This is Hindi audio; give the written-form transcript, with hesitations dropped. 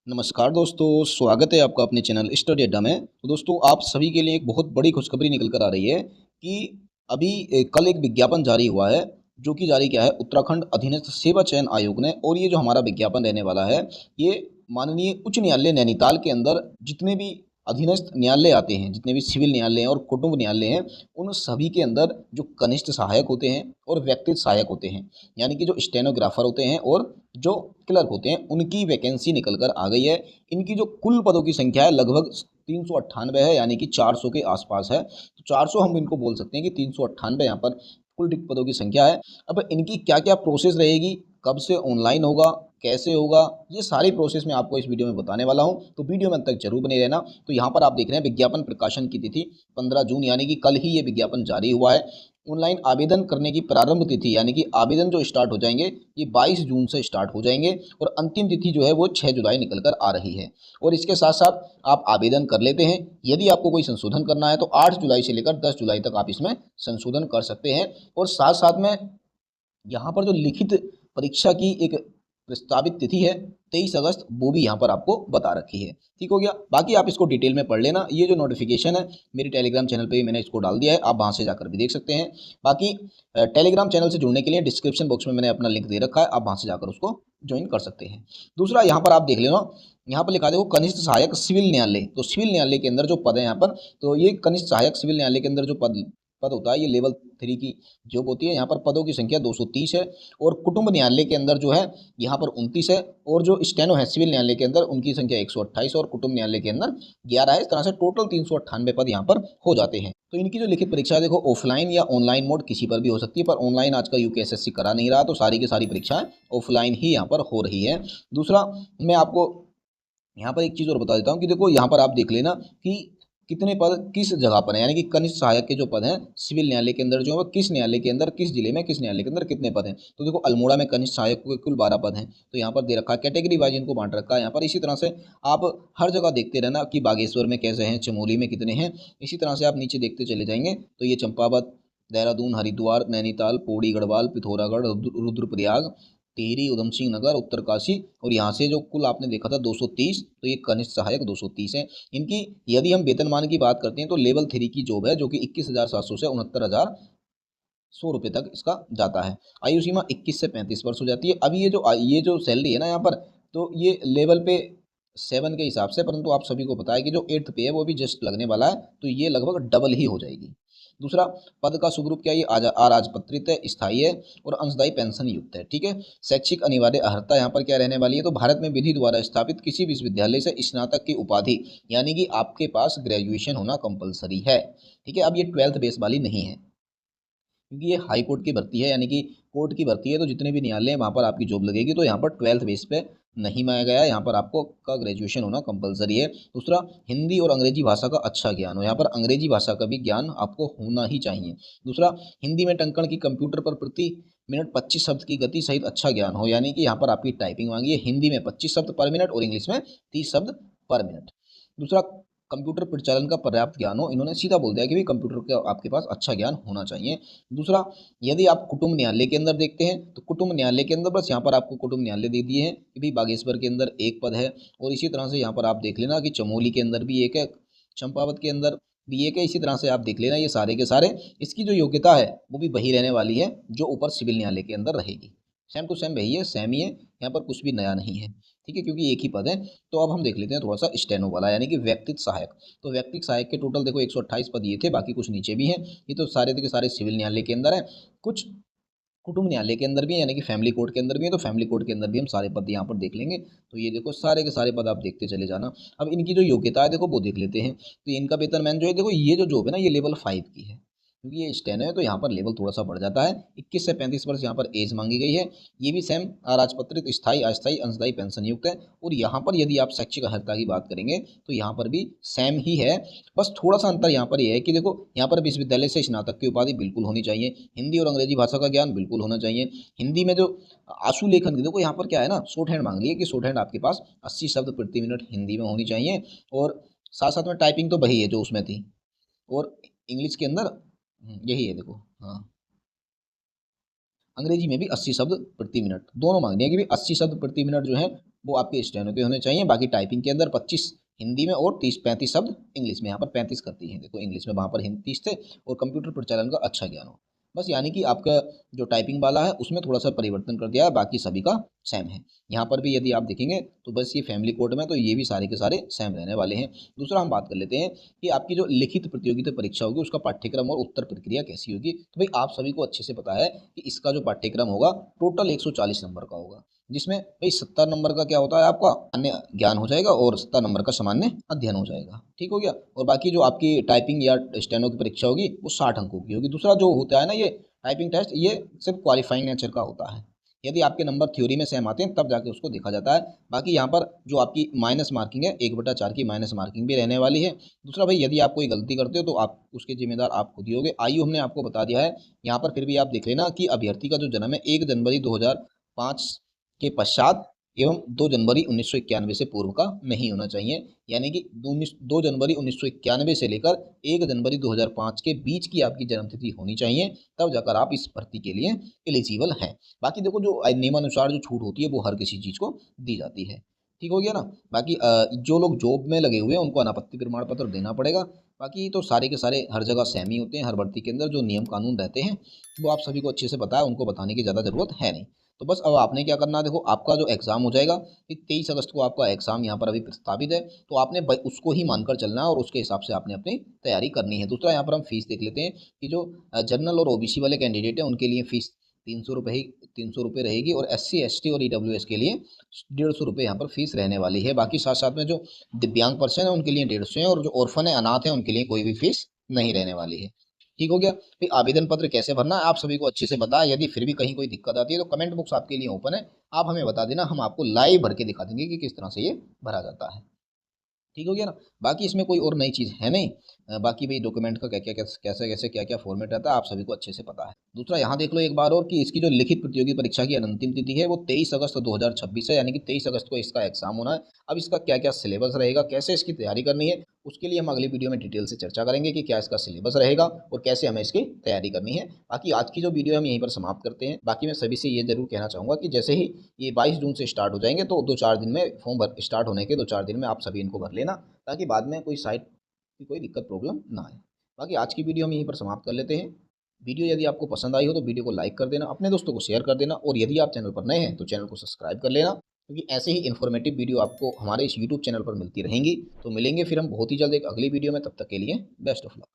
नमस्कार दोस्तों, स्वागत है आपका अपने चैनल स्टडी अड्डा में। तो दोस्तों, आप सभी के लिए एक बहुत बड़ी खुशखबरी निकल कर आ रही है कि अभी कल एक विज्ञापन जारी हुआ है, जो कि जारी किया है उत्तराखंड अधीनस्थ सेवा चयन आयोग ने। और ये जो हमारा विज्ञापन रहने वाला है, ये माननीय उच्च न्यायालय नैनीताल के अंदर जितने भी अधीनस्थ न्यायालय आते हैं, जितने भी सिविल न्यायालय हैं और कुटुंब न्यायालय हैं, उन सभी के अंदर जो कनिष्ठ सहायक होते हैं और व्यक्तिगत सहायक होते हैं, यानी कि जो स्टेनोग्राफर होते हैं और जो क्लर्क होते हैं, उनकी वैकेंसी निकल कर आ गई है। इनकी जो कुल पदों की संख्या है लगभग 398 है, यानी कि 400 के आसपास है। तो 400 हम इनको बोल सकते हैं कि 398 यहाँ पर कुल रिक्त पदों की संख्या है। अब इनकी क्या क्या प्रोसेस रहेगी, कब से ऑनलाइन होगा, कैसे होगा, ये सारी प्रोसेस मैं आपको इस वीडियो में बताने वाला हूं। तो वीडियो में अंत तक जरूर बने रहना। तो यहाँ पर आप देख रहे हैं विज्ञापन प्रकाशन की तिथि 15 जून, यानी कि कल ही ये विज्ञापन जारी हुआ है। ऑनलाइन आवेदन करने की प्रारंभ तिथि, यानी कि आवेदन जो स्टार्ट हो जाएंगे, ये 22 जून से स्टार्ट हो जाएंगे और अंतिम तिथि जो है वो 6 जुलाई निकल कर आ रही है। और इसके साथ साथ आप आवेदन कर लेते हैं। यदि आपको कोई संशोधन करना है तो 8 जुलाई से लेकर 10 जुलाई तक आप इसमें संशोधन कर सकते हैं। और साथ साथ में यहाँ पर जो लिखित परीक्षा की एक प्रस्तावित तिथि है 23 अगस्त, वो भी यहाँ पर आपको बता रखी है। ठीक हो गया। बाकी आप इसको डिटेल में पढ़ लेना। ये जो नोटिफिकेशन है मेरे टेलीग्राम चैनल पे भी मैंने इसको डाल दिया है, आप वहाँ से जाकर भी देख सकते हैं। बाकी टेलीग्राम चैनल से जुड़ने के लिए डिस्क्रिप्शन बॉक्स में मैंने अपना लिंक दे रखा है, आप वहाँ से जाकर उसको ज्वाइन कर सकते हैं। दूसरा यहाँ पर आप देख लेना, यहाँ पर लिखा देखो कनिष्ठ सहायक सिविल न्यायालय। तो सिविल न्यायालय के अंदर जो पद है यहाँ पर, तो ये कनिष्ठ सहायक सिविल न्यायालय के अंदर जो पद पद होता है, ये लेवल 3 की जॉब होती है। यहाँ पर पदों की संख्या 230 है। और कुटुंब न्यायालय के अंदर जो है यहाँ पर 29 है। और जो स्टेनो है सिविल न्यायालय के अंदर, उनकी संख्या 128 और कुटुंब न्यायालय के अंदर 11 है। इस तरह से टोटल 398 पद यहाँ पर हो जाते हैं। तो इनकी जो लिखित परीक्षा है देखो, ऑफलाइन या ऑनलाइन मोड किसी पर भी हो सकती है, पर ऑनलाइन आज का यूकेएसएससी करा नहीं रहा, तो सारी की सारी परीक्षाएं ऑफलाइन ही यहाँ पर हो रही है। दूसरा, मैं आपको यहाँ पर एक चीज़ और बता देता हूँ कि देखो यहाँ पर आप देख लेना कि कितने पद किस जगह पर है, यानी कि कनिष्ठ सहायक के जो पद हैं सिविल न्यायालय के अंदर जो है किस न्यायालय के अंदर, किस जिले में, किस न्यायालय के अंदर कितने पद हैं। तो देखो अल्मोड़ा में कनिष्ठ सहायक के कुल 12 पद हैं, तो यहाँ पर दे रखा है, कैटेगरी वाइज इनको बांट रखा है यहाँ पर। इसी तरह से आप हर जगह देखते रहना कि बागेश्वर में कैसे हैं, चमोली में कितने हैं। इसी तरह से आप नीचे देखते चले जाएंगे तो ये चंपावत, देहरादून, हरिद्वार, नैनीताल, पौड़ी गढ़वाल, पिथौरागढ़, रुद्रप्रयाग, टिहरी, उधम सिंह नगर, उत्तरकाशी, और यहाँ से जो कुल आपने देखा था 230, तो ये कनिष्ठ सहायक 230 है। इनकी यदि हम वेतनमान की बात करते हैं तो लेवल 3 की जॉब है, जो कि 21,700 से 69,100 रुपये तक इसका जाता है। आयु सीमा 21 से 35 वर्ष हो जाती है। अभी ये जो सैलरी है ना यहाँ पर, तो ये लेवल पे 7 के हिसाब से, परंतु आप सभी को पता है कि जो 8th पे है वो भी जस्ट लगने वाला है, तो ये लगभग डबल ही हो जाएगी। दूसरा, पद का स्वरूप क्या है, ये अराजपत्रित है, स्थायी है और अंशदायी पेंशन युक्त है। ठीक है। शैक्षिक अनिवार्य अर्हता यहाँ पर क्या रहने वाली है, तो भारत में विधि द्वारा स्थापित किसी विश्वविद्यालय से स्नातक की उपाधि, यानी कि आपके पास ग्रेजुएशन होना कंपलसरी है। ठीक है। अब ये 12th बेस वाली नहीं है, क्योंकि ये हाई कोर्ट की भर्ती है, यानी कि कोर्ट की भर्ती है, तो जितने भी न्यायालय हैं वहाँ पर आपकी जॉब लगेगी। तो यहाँ पर 12th बेस पे नहीं माना गया है, यहाँ पर आपको का ग्रेजुएशन होना कंपलसरी है। दूसरा, हिंदी और अंग्रेजी भाषा का अच्छा ज्ञान हो, यहाँ पर अंग्रेजी भाषा का भी ज्ञान आपको होना ही चाहिए। दूसरा, हिंदी में टंकण की कंप्यूटर पर प्रति मिनट 25 शब्द की गति सहित अच्छा ज्ञान हो, यानी कि यहाँ पर आपकी टाइपिंग मांगी है हिंदी में 25 शब्द पर मिनट और इंग्लिश में 30 शब्द पर मिनट। दूसरा, कंप्यूटर परिचालन का पर्याप्त ज्ञान हो, इन्होंने सीधा बोल दिया कि भाई कंप्यूटर का आपके पास अच्छा ज्ञान होना चाहिए। दूसरा, यदि आप कुटुंब न्यायालय के अंदर देखते हैं तो कुटुंब न्यायालय के अंदर बस यहाँ पर आपको कुटुंब न्यायालय दे दिए हैं कि भाई बागेश्वर के अंदर एक पद है। और इसी तरह से यहाँ पर आप देख लेना कि चमोली के अंदर भी एक है, चंपावत के अंदर भी एक है। इसी तरह से आप देख लेना ये सारे के सारे, इसकी जो योग्यता है वो भी वही रहने वाली है जो ऊपर सिविल न्यायालय के अंदर रहेगी। सेम टू सेम वही है, सेम ही है, यहाँ पर कुछ भी नया नहीं है। ठीक है, क्योंकि एक ही पद है। तो अब हम देख लेते हैं थोड़ा सा स्टेनो वाला, यानी कि व्यक्तिगत सहायक। तो व्यक्तिगत सहायक के टोटल देखो 128 पद ये थे, बाकी कुछ नीचे भी हैं। ये तो सारे के सारे सिविल न्यायालय के अंदर है, कुछ कुटुंब न्यायालय के अंदर भी है, यानी कि फैमिली कोर्ट के अंदर भी है। तो फैमिली कोर्ट के अंदर भी हम सारे पद यहाँ पर देख लेंगे। तो ये देखो सारे के सारे पद आप देखते चले जाना। अब इनकी जो योग्यता है देखो वो देख लेते हैं। तो इनका वेतनमान जो है देखो, ये जो जॉब है ना ये लेवल 5 की है, क्योंकि ये स्टेनो है तो यहाँ पर लेवल थोड़ा सा बढ़ जाता है। 21 से 35 वर्ष यहाँ पर एज मांगी गई है। ये भी सेम अराजपत्रित, स्थायी, अस्थायी, अंशदायी पेंशन युक्त है। और यहाँ पर यदि आप शैक्षिक अर्हता की बात करेंगे तो यहाँ पर भी सेम ही है। बस थोड़ा सा अंतर यहाँ पर यह है कि देखो यहाँ पर विश्वविद्यालय से स्नातक की उपाधि बिल्कुल होनी चाहिए, हिंदी और अंग्रेजी भाषा का ज्ञान बिल्कुल होना चाहिए। हिंदी में जो आशु लेखन की देखो यहाँ पर क्या है ना, शॉर्ट हैंड मांग ली है कि शॉर्ट हैंड आपके पास 80 शब्द प्रति मिनट हिंदी में होनी चाहिए। और साथ साथ में टाइपिंग तो वही है जो उसमें थी। और इंग्लिश के अंदर यही है देखो, हाँ, अंग्रेजी में भी 80 शब्द प्रति मिनट दोनों मांग दिए कि भाई 80 शब्द प्रति मिनट जो है वो आपके स्टेनो के होने चाहिए। बाकी टाइपिंग के अंदर 25 हिंदी में और 30-35 शब्द इंग्लिश में। यहाँ पर 35 करती है, देखो इंग्लिश में, वहाँ पर हिंदी 30 थे। और कंप्यूटर प्रचलन का अच्छा ज्ञान हो, बस। यानी कि आपका जो टाइपिंग वाला है उसमें थोड़ा सा परिवर्तन कर दिया है, बाकी सभी का सेम है। यहाँ पर भी यदि आप देखेंगे तो बस ये फैमिली कोड में, तो ये भी सारे के सारे सेम रहने वाले हैं। दूसरा हम बात कर लेते हैं कि आपकी जो लिखित प्रतियोगिता परीक्षा होगी उसका पाठ्यक्रम और उत्तर प्रक्रिया कैसी होगी। तो भाई आप सभी को अच्छे से पता है कि इसका जो पाठ्यक्रम होगा टोटल 140 नंबर का होगा, जिसमें भाई 70 नंबर का क्या होता है आपका अन्य ज्ञान हो जाएगा और 70 नंबर का सामान्य अध्ययन हो जाएगा। ठीक हो गया। और बाकी जो आपकी टाइपिंग या स्टेनो की परीक्षा होगी वो 60 अंकों की होगी। दूसरा जो होता है ना ये टाइपिंग टेस्ट, ये सिर्फ क्वालिफाइंग नेचर का होता है। यदि आपके नंबर थ्योरी में सेम आते हैं तब जाके उसको देखा जाता है। बाकी यहाँ पर जो आपकी माइनस मार्किंग है 1/4 की माइनस मार्किंग भी रहने वाली है। दूसरा भाई यदि आप कोई गलती करते हो तो आप उसके जिम्मेदार आप खुद ही होगे। आयु हमने आपको बता दिया है यहाँ पर, फिर भी आप देख लेना कि अभ्यर्थी का जो जन्म है 1 जनवरी 2005 के पश्चात एवं 2 जनवरी 1991 से पूर्व का नहीं होना चाहिए। यानी कि 2 जनवरी 1991 से लेकर 1 जनवरी 2005 के बीच की आपकी जन्मतिथि होनी चाहिए, तब जाकर आप इस भर्ती के लिए एलिजिबल हैं। बाकी देखो जो नियमानुसार जो छूट होती है वो हर किसी चीज़ को दी जाती है। ठीक हो गया ना। बाकी जो लोग जॉब में लगे हुए हैं उनको अनापत्ति प्रमाण पत्र देना पड़ेगा। बाकी तो सारे के सारे हर जगह सेम ही होते हैं, हर भर्ती के अंदर जो नियम कानून रहते हैं वो आप सभी को अच्छे से पता है, उनको बताने की ज़्यादा ज़रूरत है नहीं। तो बस अब आपने क्या करना है, देखो आपका जो एग्ज़ाम हो जाएगा, 23 अगस्त को आपका एग्ज़ाम यहाँ पर अभी प्रस्तावित है, तो आपने उसको ही मानकर चलना है और उसके हिसाब से आपने अपनी तैयारी करनी है। दूसरा यहाँ पर हम फीस देख लेते हैं कि जो जनरल और ओबीसी वाले कैंडिडेट हैं उनके लिए फीस 300 रुपये रहेगी, और SC ST और EWS के लिए 150 रुपये यहाँ पर फीस रहने वाली है। बाकी साथ साथ में जो दिव्यांग पर्सन है उनके लिए 150 है, और जो ऑर्फन है, अनाथ है, उनके लिए कोई भी फीस नहीं रहने वाली है। ठीक हो गया। फिर आवेदन पत्र कैसे भरना है आप सभी को अच्छे से पता है। यदि फिर भी कहीं कोई दिक्कत आती है तो कमेंट बॉक्स आपके लिए ओपन है, आप हमें बता देना, हम आपको लाइव भर के दिखा देंगे कि किस तरह से ये भरा जाता है। ठीक हो गया ना। बाकी इसमें कोई और नई चीज़ है नहीं। बाकी भाई डॉक्यूमेंट का क्या क्या कैसे कैसे क्या क्या फॉर्मेट रहता है आप सभी को अच्छे से पता है। दूसरा यहाँ देख लो एक बार और कि इसकी जो लिखित प्रतियोगी परीक्षा की अंतिम तिथि है वो 23 अगस्त 2026 है, यानी कि 23 अगस्त को इसका एग्जाम होना है। अब इसका क्या क्या सिलेबस रहेगा, कैसे इसकी तैयारी करनी है, उसके लिए हम अगली वीडियो में डिटेल से चर्चा करेंगे कि क्या इसका सिलेबस रहेगा और कैसे हमें इसकी तैयारी करनी है। बाकी आज की जो वीडियो हम यहीं पर समाप्त करते हैं। बाकी मैं सभी से ये जरूर कहना चाहूँगा कि जैसे ही ये 22 जून से स्टार्ट हो जाएंगे तो 2-4 दिन में फॉर्म भर स्टार्ट होने के 2-4 दिन में आप सभी इनको भर लेना, ताकि बाद में कोई साइट की कोई दिक्कत प्रॉब्लम ना आए। बाकी आज की वीडियो हम यहीं पर समाप्त कर लेते हैं। वीडियो यदि आपको पसंद आई हो तो वीडियो को लाइक कर देना, अपने दोस्तों को शेयर कर देना, और यदि आप चैनल पर नए हैं तो चैनल को सब्सक्राइब कर लेना, क्योंकि ऐसे ही इन्फॉर्मेटिव वीडियो आपको हमारे इस यूट्यूब चैनल पर मिलती रहेंगी। तो मिलेंगे फिर हम बहुत ही जल्द एक अगली वीडियो में, तब तक के लिए बेस्ट ऑफ लक।